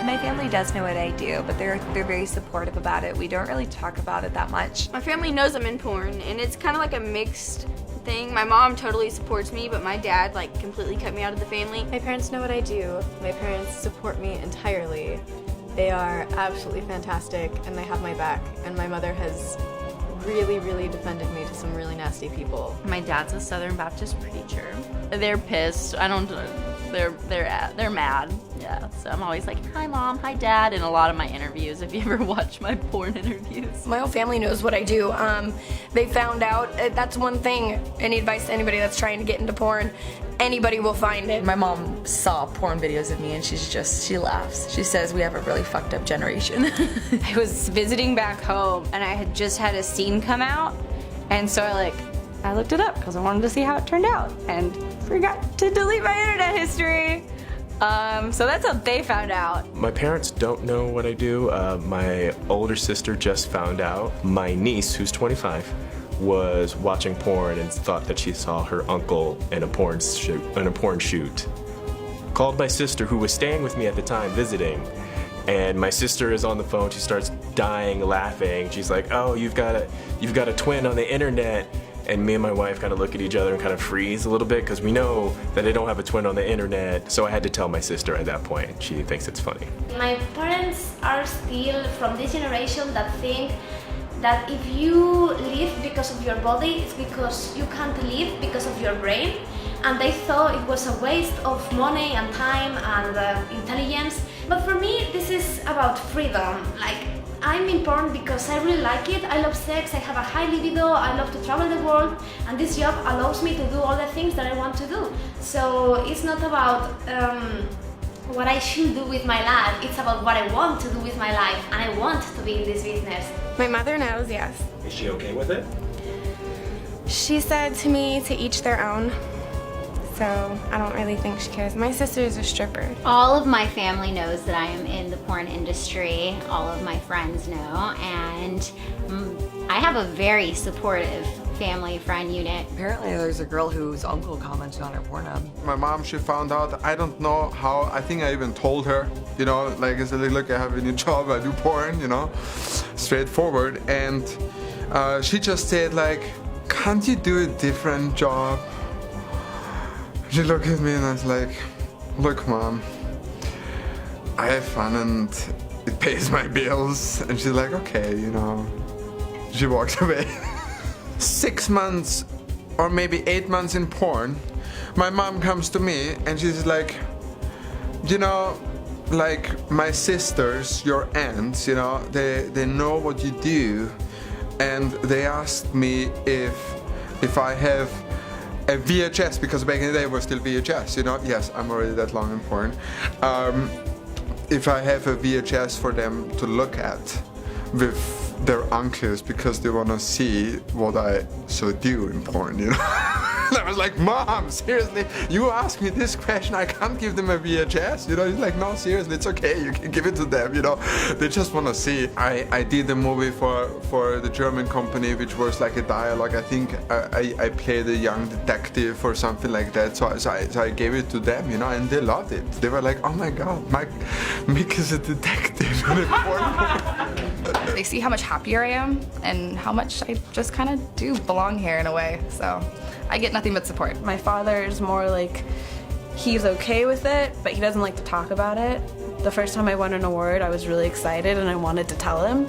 My family does know what I do, but they're very supportive about it. We don't really talk about it that much. My family knows I'm in porn, and it's kind of like a mixed thing. My mom totally supports me, but my dad like completely cut me out of the family. My parents know what I do. My parents support me entirely. They are absolutely fantastic, and they have my back. And my mother has really defended me to some really nasty people. My dad's a Southern Baptist preacher. They're pissed. They're mad. Yeah, so I'm always like, hi mom, hi dad, in a lot of my interviews, if you ever watch my porn interviews. My whole family knows what I do. They found out, that's one thing, any advice to anybody that's trying to get into porn, anybody will find it. My mom saw porn videos of me and she laughs. She says we have a really fucked up generation. I was visiting back home and I had just had a scene come out, and so I looked it up because I wanted to see how it turned out and forgot to delete my internet history. So that's how they found out. My parents don't know what I do. My older sister just found out. My niece, who's 25, was watching porn and thought that she saw her uncle in a porn shoot. Called my sister, who was staying with me at the time, visiting, and my sister is on the phone. She starts dying laughing. She's like, "Oh, you've got a twin on the internet." And me and my wife kind of look at each other and kind of freeze a little bit because we know that I don't have a twin on the internet. So I had to tell my sister at that point. She thinks it's funny. My parents are still from this generation that think that if you live because of your body, it's because you can't live because of your brain. And they thought it was a waste of money and time and intelligence. But for me, this is about freedom. I'm in porn because I really like it. I love sex, I have a high libido, I love to travel the world, and this job allows me to do all the things that I want to do. So it's not about what I should do with my life, it's about what I want to do with my life, and I want to be in this business. My mother knows, yes. Is she okay with it? She said to me to each their own. So I don't really think she cares. My sister is a stripper. All of my family knows that I am in the porn industry. All of my friends know, and I have a very supportive family friend unit. Apparently there's a girl whose uncle commented on her Pornhub. My mom, she found out, I don't know how, I think I even told her, I said, look, I have a new job, I do porn, straightforward. And she just said, can't you do a different job? She looked at me and I was like, look mom, I have fun and it pays my bills. And she's like, okay, She walked away. 6 months or maybe 8 months in porn, my mom comes to me and she's like, my sisters, your aunts, they know what you do. And they asked me if I have a VHS, because back in the day it was still VHS, Yes, I'm already that long in porn. If I have a VHS for them to look at with their uncles because they want to see what I do in porn, I was like, Mom, seriously, you ask me this question, I can't give them a VHS, He's like, no, seriously, it's okay, you can give it to them, They just want to see. I did a movie for the German company, which was like a dialogue. I think I played a young detective or something like that, so I gave it to them, and they loved it. They were like, oh my God, Mick is a detective in a porn movie. They see how much happier I am and how much I just kind of do belong here in a way, so I get nothing but support. My father's more like, he's okay with it, but he doesn't like to talk about it. The first time I won an award, I was really excited and I wanted to tell him.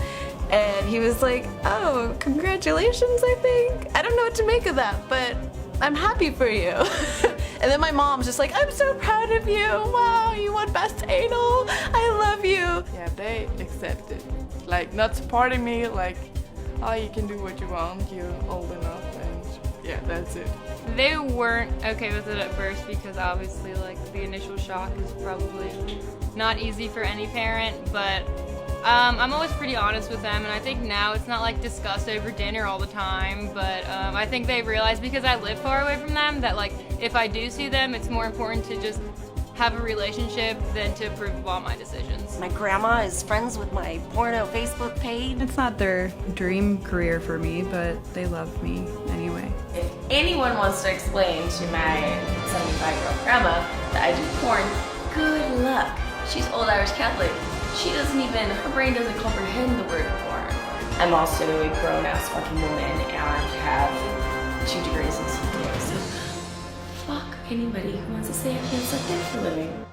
And he was like, oh, congratulations, I think. I don't know what to make of that, but I'm happy for you. And then my mom's just like, I'm so proud of you. Wow, you won Best Anal. I love you. Yeah, they accept it. Not supporting me, oh, you can do what you want, you're old enough, and yeah, that's it. They weren't okay with it at first because obviously the initial shock is probably not easy for any parent, but I'm always pretty honest with them, and I think now it's not discussed over dinner all the time, but I think they've realized, because I live far away from them, that if I do see them, it's more important to just have a relationship than to approve of all my decisions. My grandma is friends with my porno Facebook page. It's not their dream career for me, but they love me anyway. If anyone wants to explain to my 75-year-old grandma that I do porn, good luck. She's old Irish Catholic. She doesn't even, her brain doesn't comprehend the word porn. I'm also a grown-ass fucking woman and have 2 degrees in CPA, so fuck anybody who wants to say I can't suck dick for a living.